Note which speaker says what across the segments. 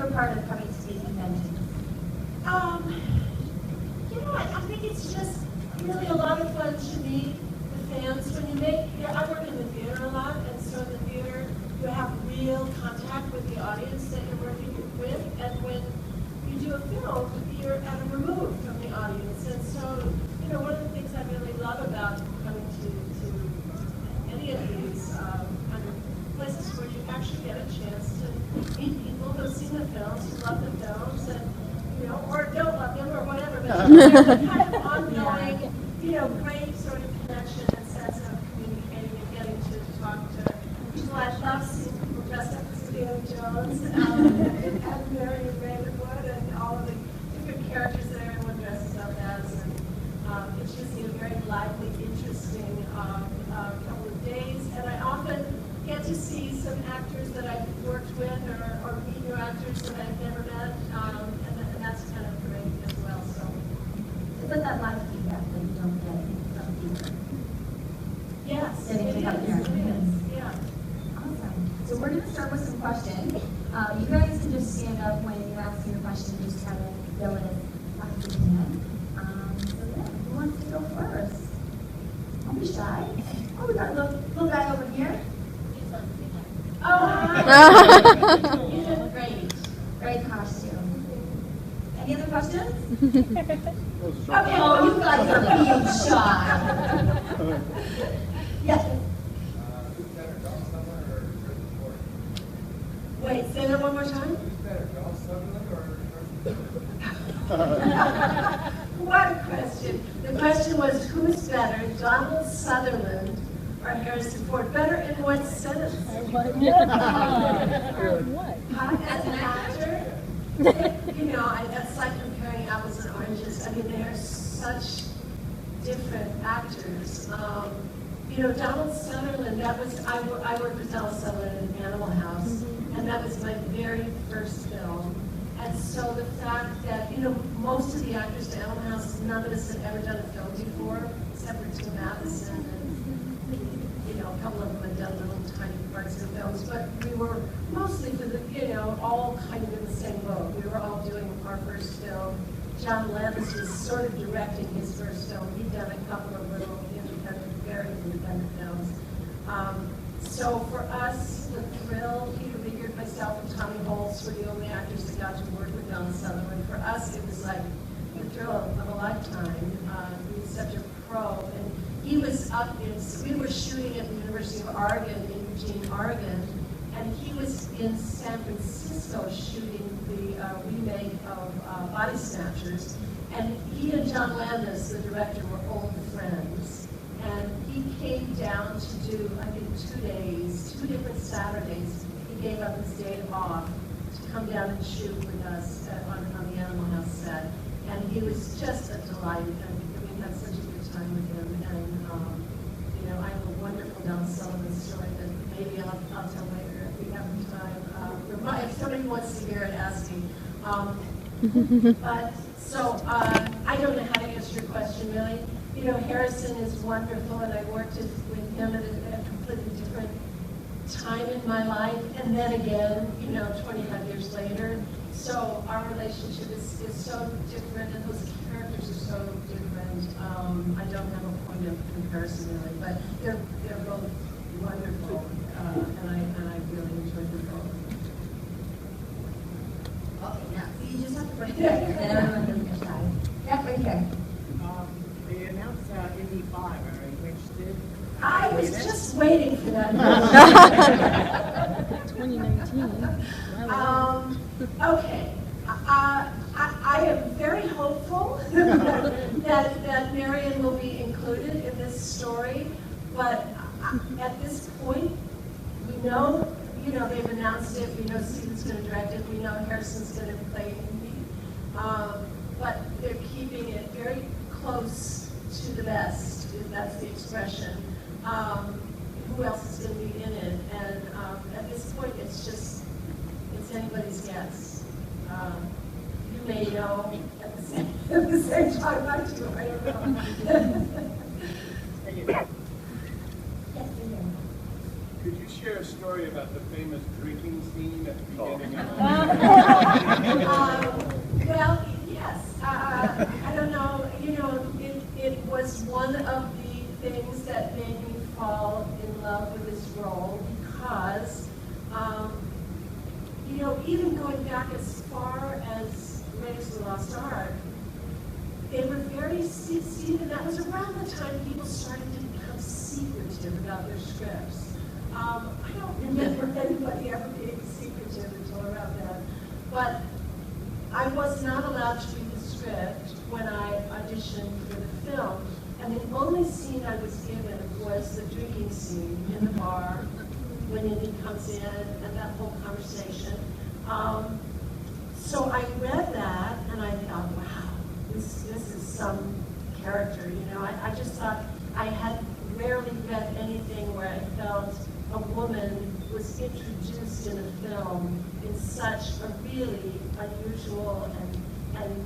Speaker 1: favorite part of coming to these conventions?
Speaker 2: I think it's just really a lot of fun to meet the fans. When you make, I work in the theater a lot, and so in the theater you have real contact with the audience that you're working with, and when you do a film, you're at a remove from the audience. And so, one of the things I really love about coming to any of these kind of places where you actually get a chance to meet people who've seen the films, who love the films, and or don't love them or whatever, but there's a kind of ongoing, great sort of connection and sense of communicating and getting to talk to people. I love seeing people dressed up as Indiana Jones and Marion Ravenwood and all of the different characters that everyone dresses up as. And it's just a very lively, interesting couple of days. And I often get to see some actors that I've worked with or meet new actors that I've never met. And that's kind of great as well. So
Speaker 1: It's like that live feedback that you don't get from theater.
Speaker 2: yes,
Speaker 1: Getting
Speaker 2: it
Speaker 1: to come
Speaker 2: is.
Speaker 1: here.
Speaker 2: It is. Yeah.
Speaker 1: Awesome. So we're going to start with some questions. You guys can just stand up when you ask your question, just kind of fill it as fast as you can. So yeah, who wants to go first? Don't be shy. Oh, we got a little guy over here. Oh, great costume. Any other questions? Okay, well, you guys are being shy. Yes.
Speaker 2: Wait, say that one more time. What a question. The question was, who's better, Donald Sutherland or Harrison Ford? Better in what sense? As an actor? That's like comparing apples and oranges. I mean, they are such different actors. Donald Sutherland, I worked with Donald Sutherland in Animal House, and that was my very first film. And so the fact that, most of the actors in Animal House, none of us had ever done a film before, except for Tim Matheson, and, a couple of them had done little tiny parts in films, but we were mostly for the, all kind of in the same boat. We were all doing our first film. John Landis was sort of directing his first film. He'd done a couple of little very independent films. So for us, the thrill, Peter Riegert, myself, and Tommy Holtz were the only actors that got to work with Donald Sutherland. For us, it was like the thrill of a lifetime. He was such a pro. And he was we were shooting at the University of Oregon in Eugene, Oregon, and he was in San Francisco shooting the remake of Body Snatchers. And he and John Landis, the director, were old friends. And he came down to do, I think, 2 days, 2 different Saturdays. He gave up his day off to come down and shoot with us on the Animal House set. And he was just a delight, and we had such a good time with him. And, I have a wonderful Donald Sutherland story that maybe I'll tell later if we have time. If somebody wants to hear it, ask me. I don't know how to answer your question, really. Harrison is wonderful, and I worked with him at a completely different time in my life, and then again, 25 years later. So our relationship is so different, and those characters are so different. I don't have a point of comparison, really, but they're both wonderful, and I really enjoyed them both.
Speaker 1: Okay, now, so you just have to break it, and then everyone doesn't get shy. Yeah, right here.
Speaker 3: They announced Indy 5. Are you interested?
Speaker 2: I was just waiting for that.
Speaker 4: 2019.
Speaker 2: Okay. I am very hopeful that Marion will be included in this story, but at this point, we know, they've announced it. We know Steven's going to direct it. We know Harrison's going to play Indy, but they're keeping it very close to the best, if that's the expression. Who else is going to be in it? And at this point, it's anybody's guess. You may know at the same time I do. I don't know.
Speaker 3: Could you share a story
Speaker 4: story about the famous drinking scene at the beginning of
Speaker 2: Well, yes. I don't know. It was one of the things that made me fall in love with this role because, even going back as far as Raiders of the Lost Ark, they were very Stephen. That was around the time people started to become secretive about their scripts. I don't remember anybody ever being secretive until around then, but I was not allowed to read the script when I auditioned for the film, and the only scene I was given was the drinking scene in the bar when Indy comes in and that whole conversation. So I read that and I thought, wow, this is some character, I just thought I had rarely read anything where I felt a woman was introduced in a film in such a really unusual and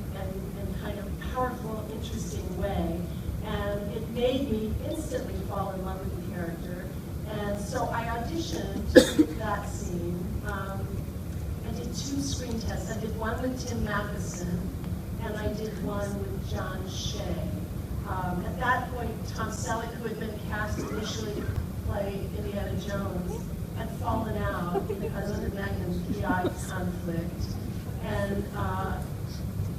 Speaker 2: kind of powerful, interesting way. And it made me instantly fall in love with the character. And so I auditioned that scene. I did 2 screen tests. I did one with Tim Matheson, and I did one with John Shea. At that point, Tom Selleck, who had been cast initially to play Indiana Jones, had fallen out because of the Magnum PI conflict. And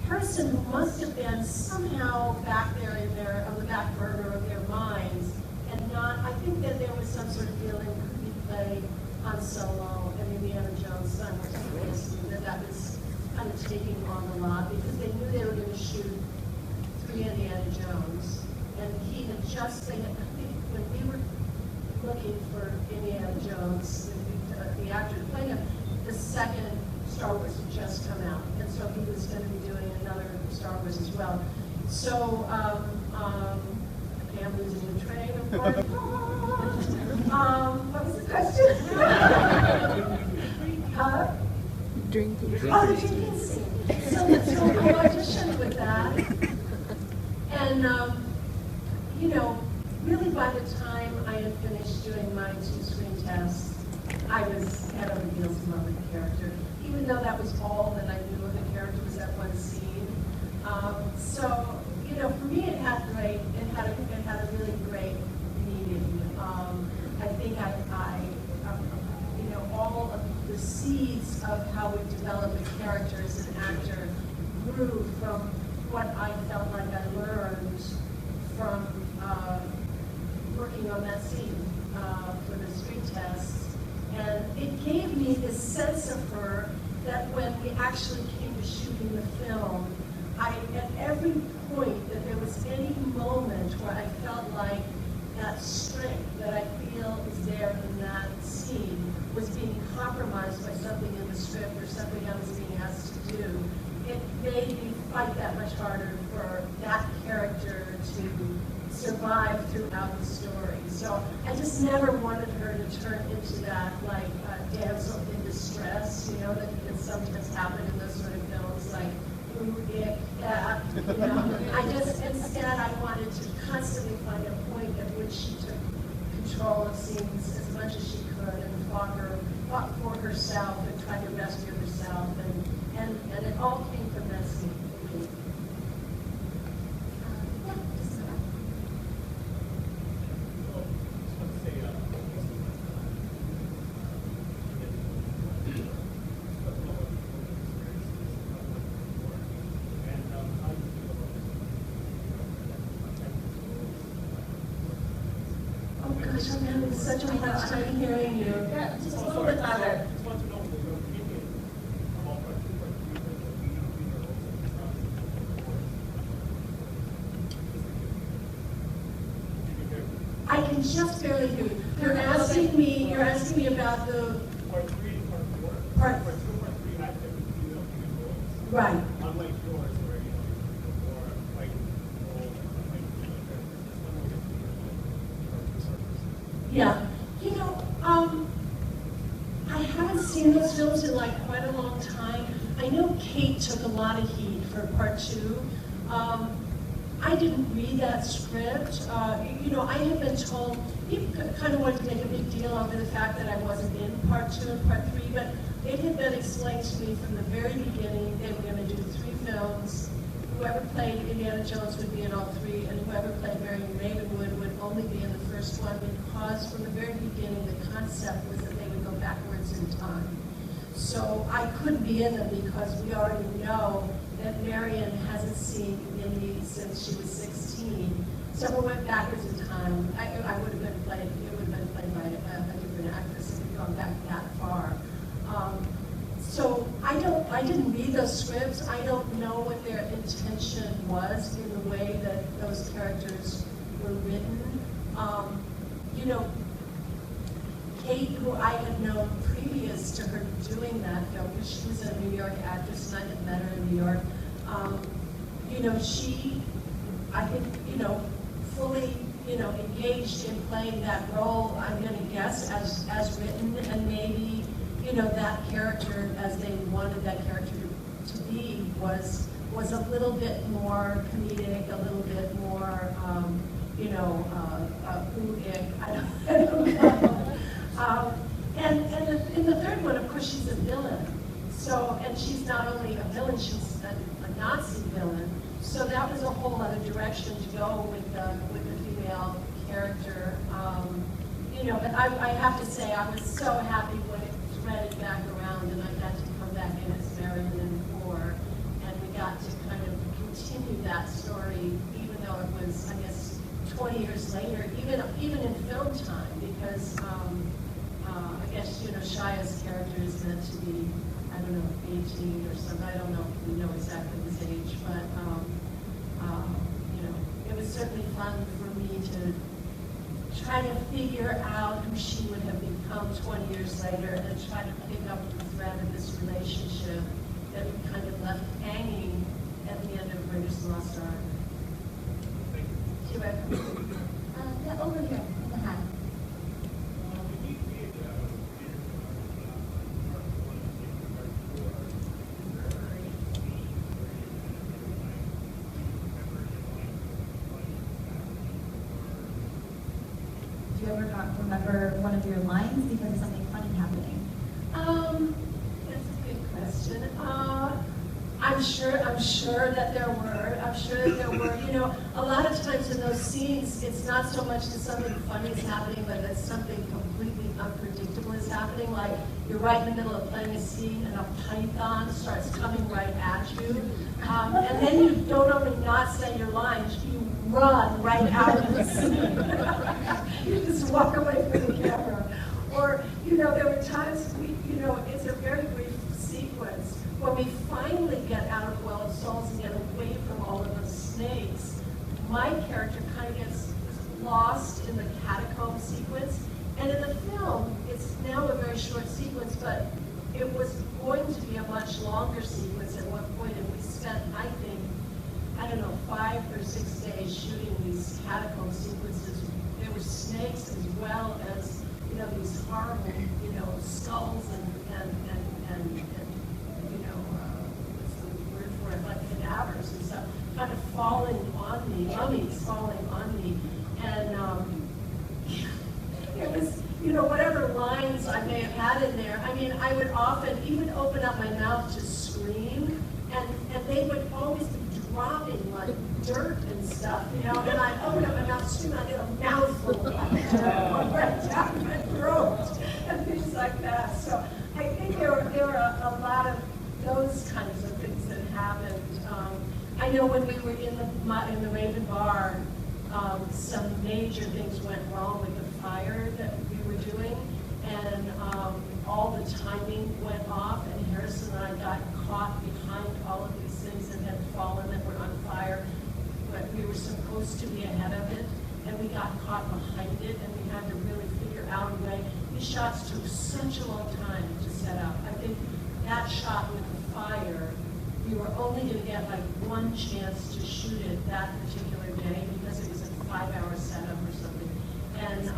Speaker 2: person who must have been somehow back there on the back burner of their minds, and I think that there was some sort of feeling, could we play Han Solo and Indiana Jones simultaneously, that was kind of taking on a lot, because they knew they were going to shoot 3 Indiana Jones, and he had just, I think when we were looking for Indiana Jones, the actor to play him, the second Star Wars had just come out, and so he was going to be doing another Star Wars as well. So, okay, I'm losing the train of thought. What was the question?
Speaker 5: Drinking.
Speaker 2: Oh, the drinking scene. So I auditioned with that, and really by the time I had finished doing my 2 screen tests, I was head over heels in love with the character, even though that was all that I knew of the character was that one scene. So, for me it had a really great meaning. I think all of the seeds of how we develop a character as an actor grew from what I felt like I learned from working on that scene for the screen tests. And it gave me this sense of her that when we actually came to shooting the film, at every point that there was any moment where I felt like that strength that I feel is there in that scene was being compromised by something in the script or something I was being asked to do, it made me fight that much harder for that character to survive throughout the story. So I just never wanted her to turn into that damsel in distress, that can sometimes happen in those sort of films, like, ooh, ick, yeah, instead I wanted to constantly find a point at which she took control of scenes as much as she could and fought for herself and tried to rescue herself, and it all came from that scene. I'm having such a hard time hearing you. Yeah, just a little bit louder. I can just barely hear you. You're asking me about the
Speaker 4: Part 3 and Part 4.
Speaker 2: Part
Speaker 4: 2 and Part 3 active female roles.
Speaker 2: right.
Speaker 4: Unlike yours, where more like roles,
Speaker 2: Yeah. I haven't seen those films in quite a long time. I know Kate took a lot of heat for Part 2. I didn't read that script. I had been told he kind of wanted to make a big deal over the fact that I wasn't in part 2 and part 3, but it had been explained to me from the very beginning they were going to do 3 films. Whoever played Indiana Jones would be in all 3, and whoever played Marion Ravenwood would only be in the first one, because from the very beginning the concept was that they would go backwards in time. So I couldn't be in them because we already know that Marion hasn't seen Indy since she was 16. So we went backwards in time. I would have been played. It would have been played by a different actress if we'd gone back that far. So I didn't read those scripts. I don't know what their intention was in the way that those characters were written. You know, Kate, who I had known previous to her doing that film, because she was a New York actress and I had met her in New York. You know, she, I think, you know, fully, you know, engaged in playing that role, I'm going to guess, as written, and maybe, you know, that character, as they wanted that character to be, was a little bit more comedic, a little bit more, you know, ooh-ick, I don't know. And in the third one, of course, she's a villain. So, and she's not only a villain, she's a Nazi villain. So that was a whole other direction to go with the female character. You know, but I have to say, I was so happy when it threaded back around and I got to come back in as Marion in 4, and we got to kind of continue that story, even though it was, I guess, 20 years later, even in film time, because I guess, you know, Shia's character is meant to be, I don't know, 18 or something. I don't know if we know exactly his age, but you know, it was certainly fun for me to try to figure out who she would have become 20 years later and try to pick up the thread of this relationship that we kind of left hanging at the end of Raiders of the Lost Ark.
Speaker 1: Yeah, over here, in the hat. Do you ever not remember one of your lines because of something funny happening?
Speaker 2: That's a good question. I'm sure that there were. You know, a lot of times in those scenes, it's not so much that something funny is happening, but that something completely unpredictable is happening. Like you're right in the middle of playing a scene and a python starts coming right at you. And then you don't only not say your lines, you run right out of the scene. You just walk away from the camera. Or, you know, there were times, you know, it's a very brief sequence. When we finally get out of Well of Souls and get away from all of those snakes, my character kind of gets lost in the catacomb sequence. And in the film, it's now a very short sequence, but it was going to be a much longer sequence at one point, and we spent, I think, I don't know, 5 or 6 days shooting these catacomb sequences. There were snakes as well as, you know, these horrible, you know, skulls and you know, what's the word for it, like cadavers and stuff, kind of falling on me, mummies falling on me. And it was, you know, whatever lines I may have had in there, I mean, I would often even open up my mouth to scream, and they would always be dropping like dirt and stuff, you know, and I open up my mouth to scream, I get a mouthful of dirt right down my throat, and things like that. So I think there were a lot of those kinds of things that happened. I know when we were in the Raven Bar, some major things went wrong with the fire that we were doing, and all the timing went off, and Harrison and I got caught behind all of these things that had fallen that were on fire, but we were supposed to be ahead of it, and we got caught behind it, and we had to really figure out a way. These shots took such a long time to set up. I think that shot with the fire, we were only going to get like one chance to shoot it that particular day because it was a 5-hour setup or something. And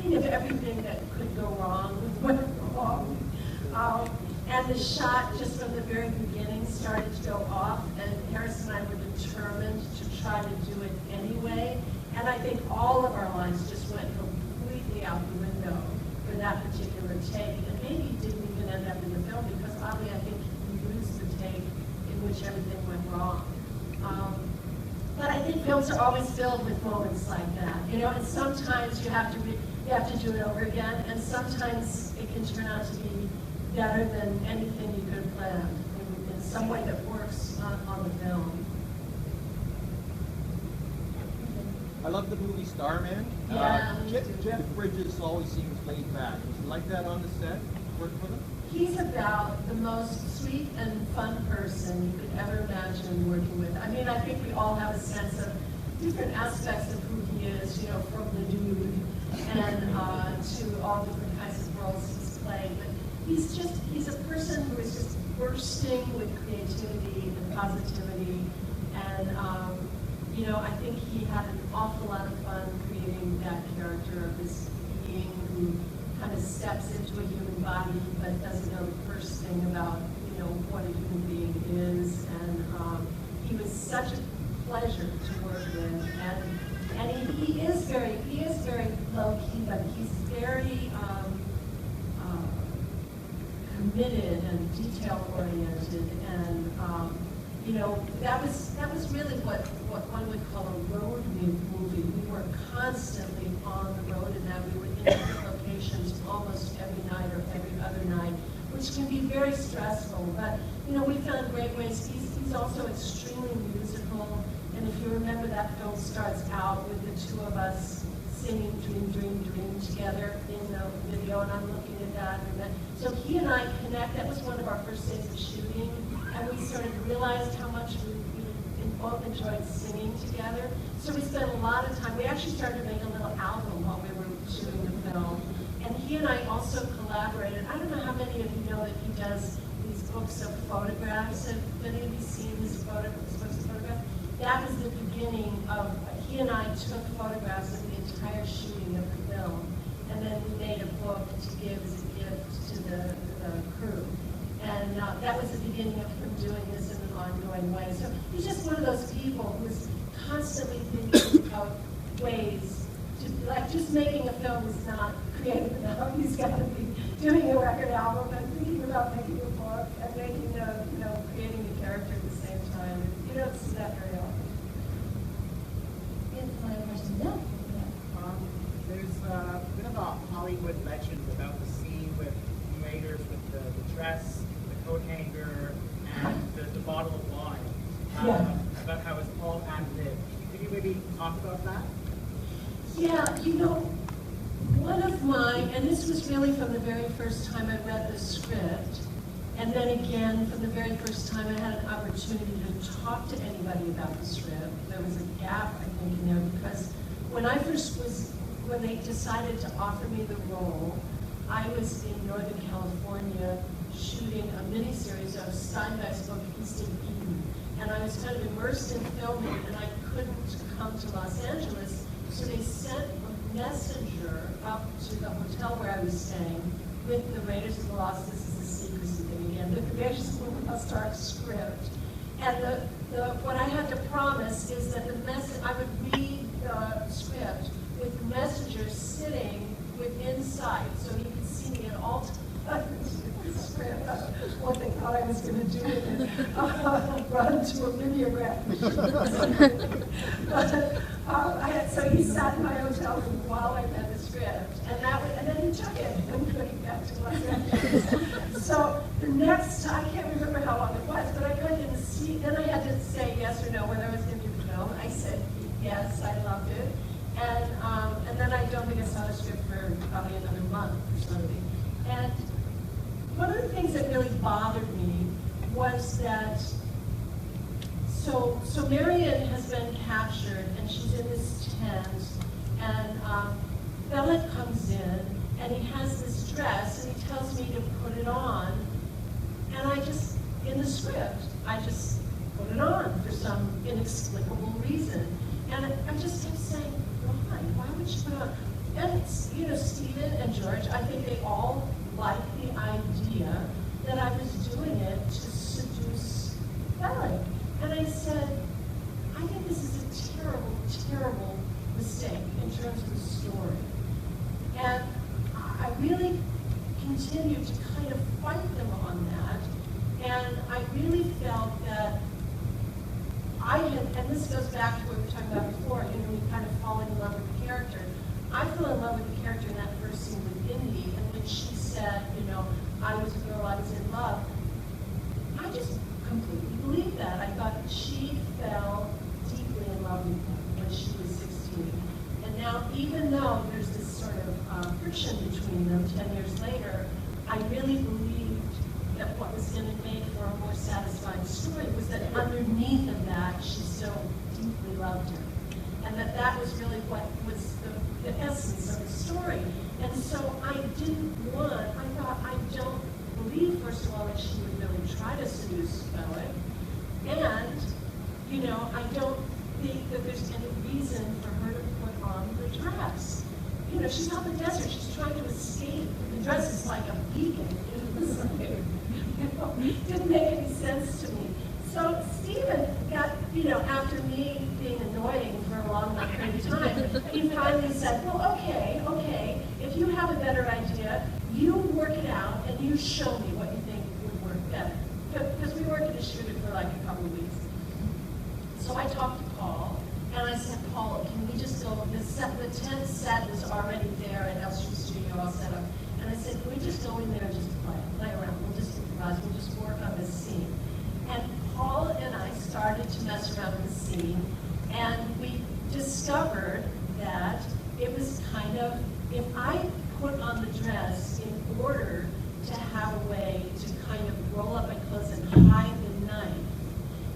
Speaker 2: kind of everything that could go wrong went wrong. And the shot just from the very beginning started to go off, and Harris and I were determined to try to do it anyway. And I think all of our lines just went completely out the window for that particular take, and maybe didn't even end up in the film because oddly I think we used the take in which everything went wrong. But I think films are always filled with moments like that, you know. And sometimes you have to do it over again, and sometimes it can turn out to be better than anything you could have planned in some way that works on the film.
Speaker 6: I love the movie Starman.
Speaker 2: Yeah,
Speaker 6: Jeff Bridges always seems laid back. Was he like that on the set? Work with him?
Speaker 2: He's about the most sweet and fun person you could ever imagine working with. I mean, I think we all have a sense of different aspects of who he is, you know, from the dude and to all different kinds of roles he's played. But he's a person who is just bursting with creativity and positivity. And, you know, I think he had an awful lot of fun creating that character of this being who kind of steps into a human body but doesn't know the first thing about, you know, what a human being is. And he was such a pleasure to work with. And he is very low key, but he's very committed and detail oriented. And you know, that was really what one would call a road movie. We were constantly on the road, and that we were in different locations almost every night or every other night, which can be very stressful. But you know, we found great ways. He's also extremely musical, and if you remember, that film starts out with the two of us singing "Dream, Dream, Dream" together in the video, and I'm looking at that. So he and I connect. That was one of our first days of shooting, and we sort of realized how much we both enjoyed singing together. So we spent a lot of time. We actually started to make a little album while we were shooting the film. And he and I also collaborated. I don't know how many of you know that he does these books of photographs. Have any of you seen his books of photographs? That was the beginning of, he and I took photographs of the entire shooting of the film. And then we made a book to give as a gift to the crew. And that was the beginning of him doing this in an ongoing way. So he's just one of those people who's constantly thinking of ways to, like, just making a film is not creative enough. He's got to be doing a record album and thinking about making a book and making a, you know, creating a character at the same time. You don't see that very often.
Speaker 1: Yes, another question. Yeah.
Speaker 3: There's a bit of a Hollywood legend about the scene with Raiders with the dress, the coat hanger, and the bottle of wine. About how it's all ad-lib. Could you maybe talk about that?
Speaker 2: Yeah, you know, one of mine, and this was really from the very first time I read the script, and then again from the very first time I had an opportunity to talk to anybody about the script. There was a gap, I think, in there, because when they decided to offer me the role, I was in Northern California shooting a miniseries of Steinbeck's book, East of Eden. And I was kind of immersed in filming, and I couldn't come to Los Angeles, so they sent a messenger up to the hotel where I was staying with the Raiders of the Lost, this is the secrecy thing again, the Raiders of the Lost Ark script. And what I had to promise is that I would read the script with the messenger sitting within sight, so he could see me at all times. What they thought I was going to do with it, run to a mimeograph. So he sat in my hotel room while I read the script, and then he took it and put it back to Los Angeles. So the next time, I can't remember how long it was, but I kind of didn't see. Then I had to say yes or no whether I was going to do the film. I said yes, I loved it, and then I don't think I saw the script for probably another month or something. And one of the things that really bothered me was that, so Marion has been captured, and she's in this tent, and Bellet comes in, and he has this dress, and he tells me to put it on, and in the script, I just put it on for some inexplicable reason. And I just kept saying, why? Why would she put it on? And, you know, Stephen and George, I think they all liked the idea that I was doing it to seduce Bellet. And I said, I think this is a terrible, terrible mistake. continued to kind of fight them on that. And I really felt that I had, and this goes back to what we were talking about before, you know, we kind of falling in love with the character. I fell in love with the character in that first scene with Indy, and when she said, you know, I was a girl, I was in love, I just completely believed that. I thought she fell deeply in love with him when she was 16. And now, even though there's this sort of friction between them 10 years later, I really believed that what was going to make for a more satisfying story was that underneath of that, she still deeply loved him. And that was really what was the essence of the story. And so I thought, I don't believe, first of all, that she would really try to seduce Alec. And, you know, I don't think that there's any reason for her to put on the dress. You know, she's out in the desert, she's trying to escape. The dress is like a beacon. Didn't make any sense to me. So Stephen got, you know, after me being annoying for a long period of time, he finally said, well, okay, if you have a better idea, you work it out and you show me what you think would work better. Because we weren't going to shoot it for like a couple of weeks. So I talked to Paul, and I said, Paul, can we just go, the tent set was already there at Elstrom's studio all set up. And I said, can we just go in there and just play around? We'll just improvise, we'll just work on this scene. And Paul and I started to mess around with the scene, and we discovered that it was kind of, if I put on the dress in order to have a way to kind of roll up my clothes and hide the knife,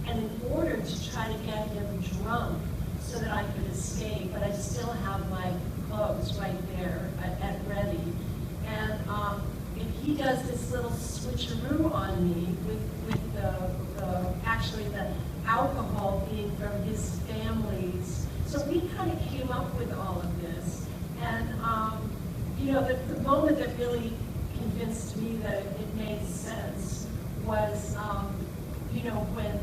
Speaker 2: and in order to try to get him drunk so that I could escape, but I still have my clothes right there at ready. And if he does this little switcheroo on me with actually the alcohol being from his family's. So we kind of came up with all of this. And, you know, the moment that really convinced me that it made sense was, you know, when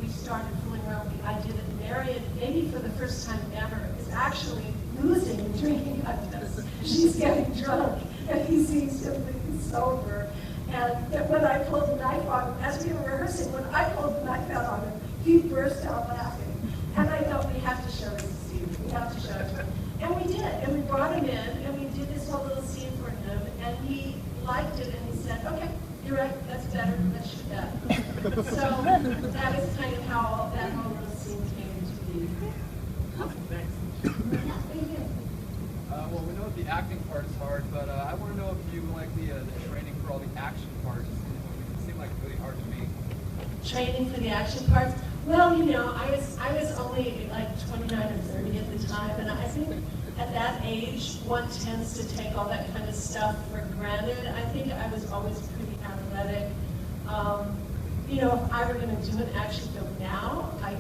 Speaker 2: we started fooling around with the idea that Marion, maybe for the first time ever, is actually losing a drinking contest. She's getting drunk, and he seems to be sober. And that when I pulled the knife on him, as we were rehearsing, when I pulled the knife out on him, he burst out laughing. And I thought, we have to show this to Steve. We have to show it to him. And we did. And we brought him in, and we did this whole little scene for him. And he liked it, and he said, okay, you're right, that's better, let's shoot that. So that is kind of how that whole little scene came to be.
Speaker 3: Thanks.
Speaker 1: Thank you.
Speaker 7: Well, we know that the acting part is hard, but I want to know if you like the training for all the action parts. It seemed like really hard to me.
Speaker 2: Training for the action parts? Well, you know, I was only like 29 or 30 at the time, and I think at that age, one tends to take all that kind of stuff for granted. I think I was always pretty athletic. You know, if I were going to do an action film now, I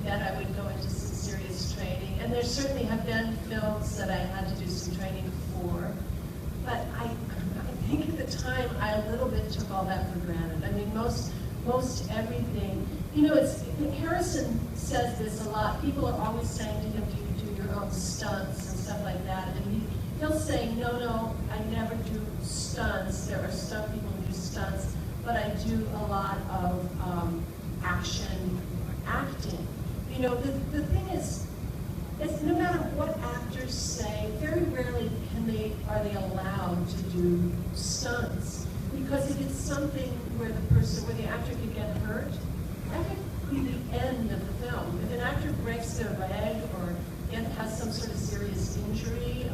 Speaker 2: bet I would go into some serious training. And there certainly have been films that I had to do some training for. But I think at the time, I a little bit took all that for granted. I mean, most everything, you know, Harrison says this a lot. People are always saying to him, do you do your own stunts and stuff like that? And he'll say, no, I never do stunts. There are stunt people who do stunts, but I do a lot of acting. You know, the thing is no matter what actors say, very rarely are they allowed to do stunts. Because if it's something where the actor could get hurt, that could be the end of the film. If an actor breaks their leg or has some sort of serious injury,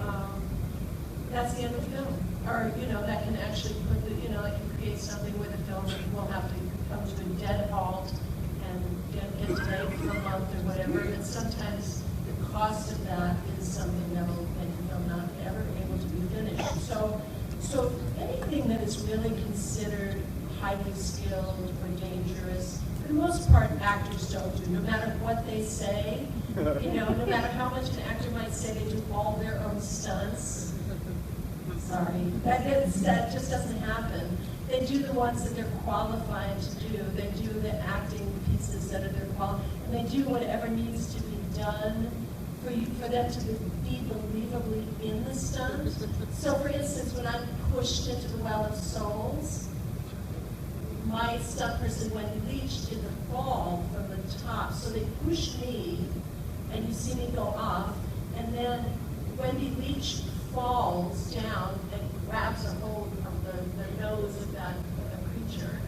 Speaker 2: that's the end of the film. Or, you know, that can actually that can create something where the film will have to come to a dead halt and get delayed for a month or whatever. And sometimes the cost of that is something that will make the film not ever able to be finished. So anything that is really considered highly skilled or dangerous, for the most part, actors don't do. No matter what they say, you know, no matter how much an actor might say they do all their own stunts. Sorry, that just doesn't happen. They do the ones that they're qualified to do. They do the acting pieces that are their qualified, and they do whatever needs to be done for them to be believably in the stunt. So for instance, when I'm pushed into the Well of Souls, my stunt person, Wendy Leach, did the fall from the top. So they push me, and you see me go off, and then Wendy Leach falls down and grabs a hold of the nose of that creature.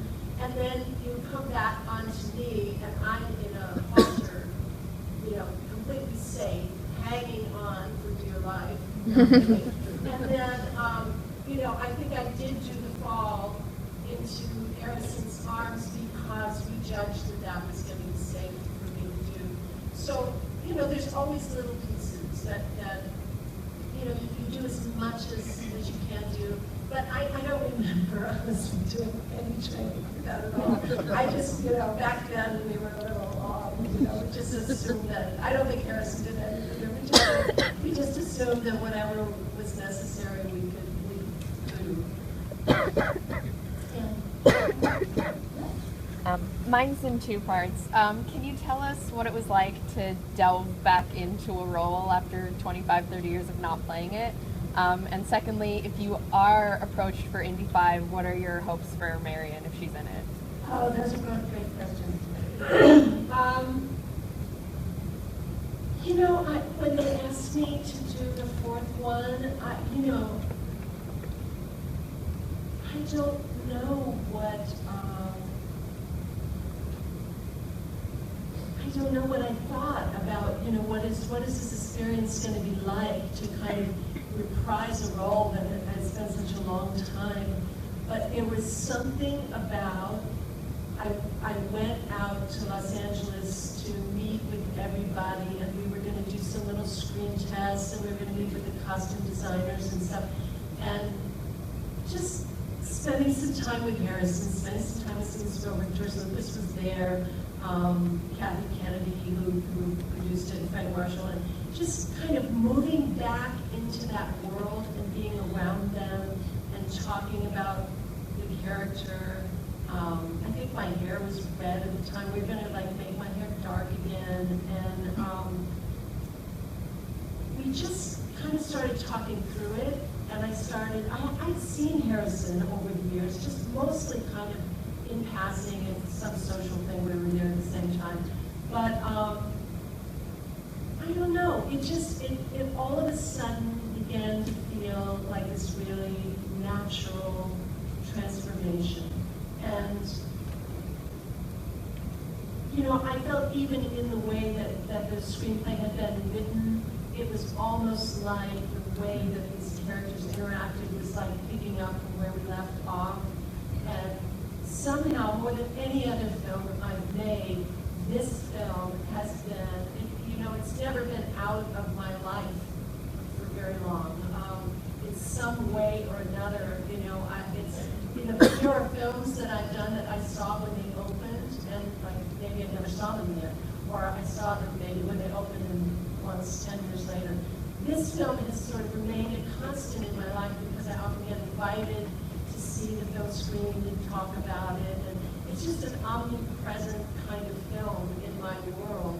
Speaker 2: And then you come back onto me, and I'm in a halter, completely safe, hanging on for dear life. And then, I think I did do the fall into Harrison's arms because we judged that was going to be safe for me to do. So, there's always little pieces that you do as much as you can do. But I don't remember honestly doing any training for that at all. I just, back then we were a little, we just assumed that, I don't think Harrison did anything. We just assumed that whatever was necessary we could do.
Speaker 8: Mine's in two parts. Can you tell us what it was like to delve back into a role after 25, 30 years of not playing it? And secondly, if you are approached for Indy 5, what are your hopes for Marion if she's in it?
Speaker 2: Oh, those are great questions. When they asked me to do the fourth one, I don't know what I thought about, what is this experience going to be like to kind of reprise a role that has been such a long time. But there was something about, I went out to Los Angeles to meet with everybody, and we were going to do some little screen tests, and we were going to meet with the costume designers and stuff, and just spending some time with Harrison, spending some time with some Spielberg. Lucas was there, Kathy Kennedy, who produced it, Frank Marshall, and just kind of moving back into that world and being around them and talking about the character. I think my hair was red at the time. We were going to make my hair dark again, and we just kind of started talking through it. And I'd seen Harrison over the years, just mostly kind of in passing at some social thing we were there at the same time. But I don't know, it all of a sudden began to feel like this really natural transformation. And, I felt even in the way that the screenplay had been written, it was almost like the way that these characters interacted was like picking up from where we left off. And somehow, more than any other film I've made, this film has been, it's never been out of my life for very long. In some way or another, there are films that I've done that I saw when they opened, and maybe I never saw them yet, or I saw them maybe when they opened and once 10 years later. This film has sort of remained a constant in my life because I often get invited to see the film screening and talk about it, and it's just an omnipresent kind of film in my world.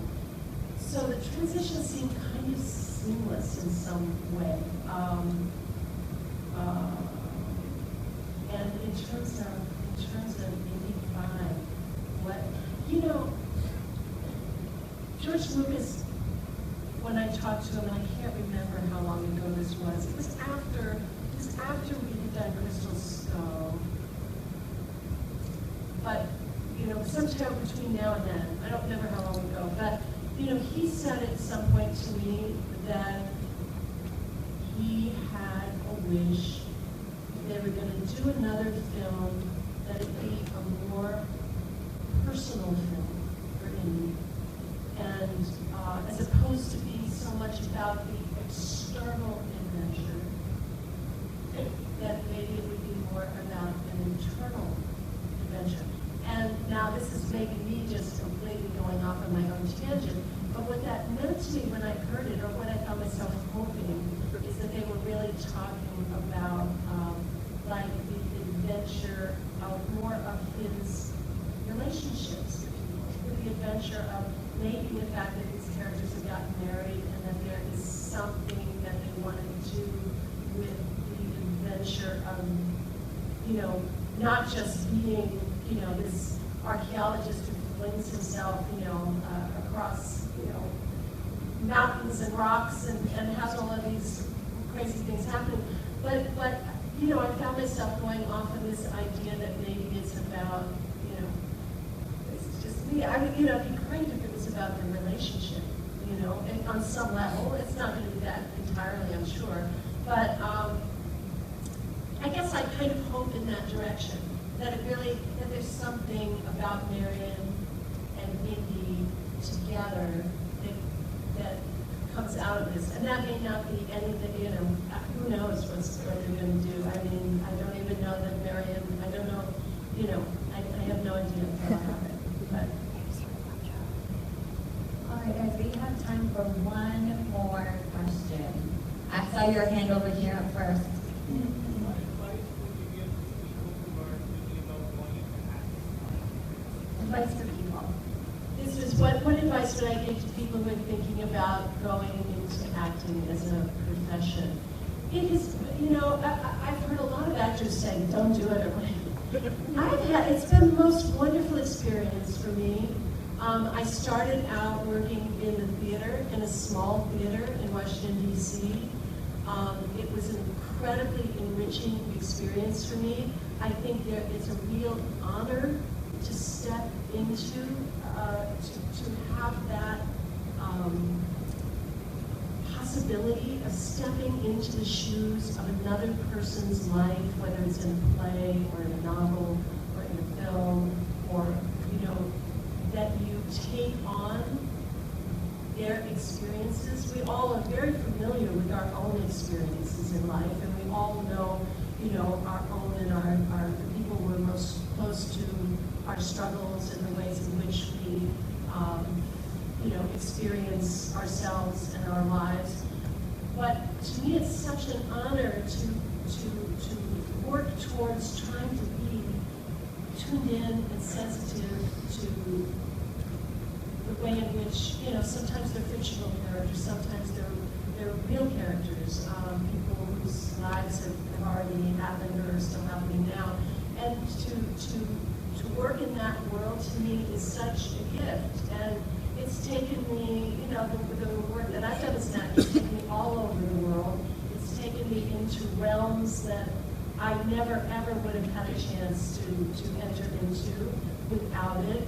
Speaker 2: So the transition seemed kind of seamless in some way. And in terms of Indy 5, George Lucas, when I talked to him, and I can't remember how long ago this was. It was after we had done Crystal Skull. But sometime between now and then, I don't remember how long ago. But he said at some point to me that he had a wish they were going to do another film that would be a more personal film for Indy. And as opposed to being so much about the external adventure, that maybe it would be more about an internal adventure. And now this is maybe me just completely going off on my own tangent, but what that meant to me when I heard it, or what I found myself hoping, is that they were really talking about like the adventure of more of his relationships with people, the adventure of maybe the fact that these characters have gotten married and that there is something that they want to do with the adventure of, not just being, this archaeologist who flings himself, across, mountains and rocks and has all of these crazy things happening. But I found myself going off on this idea that maybe it's about, it's just me. I mean, it'd be great if it was about the relationship, and on some level. It's not going to be that entirely, I'm sure. But I guess I kind of hope in that direction, that there's something about Marion and Mindy together that comes out of this. And that may not be anything, who knows what they're going to do. I mean, I don't even know that Marion, I don't know, I have no idea until I have it. But.
Speaker 1: All right, guys, we have time for one more question. I saw your hand over here up first.
Speaker 4: What advice would you give to people who are thinking about going into acting?
Speaker 1: Advice for people.
Speaker 2: This is what advice would I give to people who are thinking about going into acting as a profession? It is, I've heard a lot of actors say, don't do it or whatever. It's been the most wonderful experience for me. I started out working in the theater, in a small theater in Washington, D.C. It was an incredibly enriching experience for me. I think it's a real honor to step into, to have that possibility of stepping into the shoes of another person's life, whether it's in a play or in a novel or in a film, or, that you take on their experiences. We all are very familiar with our own experiences in life, and we all know, our own and our the people we're most close to, our struggles and the ways in which we, experience ourselves and our lives. But to me, it's such an honor to work towards trying to be tuned in and sensitive to the way in which, sometimes they're fictional characters, sometimes they're real characters, people whose lives have already happened or are still happening now. And to work in that world, to me, is such a gift. And it's taken me, the work that I've done as an actor, it's taken me all over the world. It's taken me into realms that I never, ever would have had a chance to enter into without it.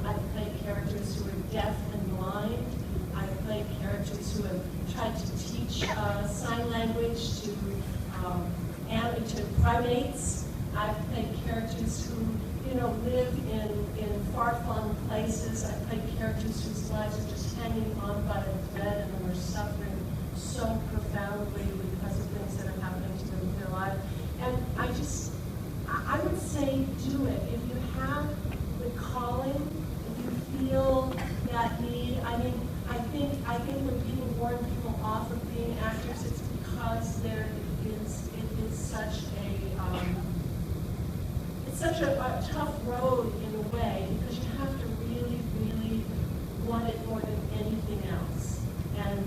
Speaker 2: I've played characters who are deaf and blind. I've played characters who have tried to teach sign language to primates. I've played characters who, live in far-flung places. I've played characters whose lives are just hanging on by a thread and who are suffering so profoundly because of things that are happening to them in their life. And I would say do it. If you have the calling, if you feel that need, I think when people warn people off of being actors, it's because it is such a tough road in a way, because you have to really, really want it more than anything else. And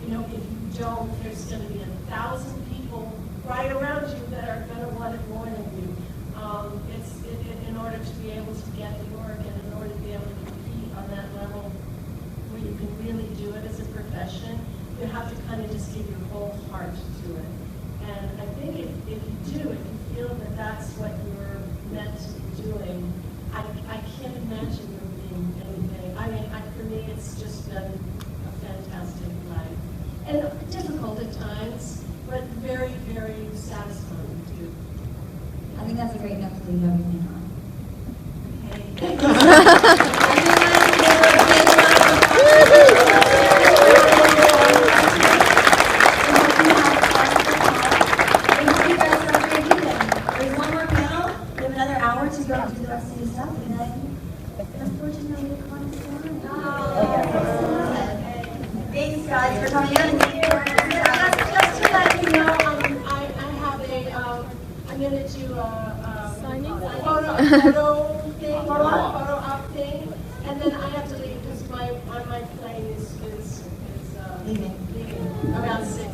Speaker 2: if you don't, there's going to be 1,000 people right around you that are going to want it more than you. In order to be able to get the work and in order to be able to compete on that level where you can really do it as a profession, you have to kind of just give your whole heart to it. And I think if you do, if you feel that that's what you're meant to be doing, I can't imagine there being anything. For me, it's just been a fantastic life. And difficult at times, but very, very satisfying too.
Speaker 1: I think that's a great note to leave everything on. Okay. There's one more panel. We have another hour to go and do the rest of your stuff, and then unfortunately the con is done. Thanks guys for coming in.
Speaker 2: Just to let you know, I have I'm going to do a photo op thing, and then I have to leave because my
Speaker 1: leaving.
Speaker 2: Around 6.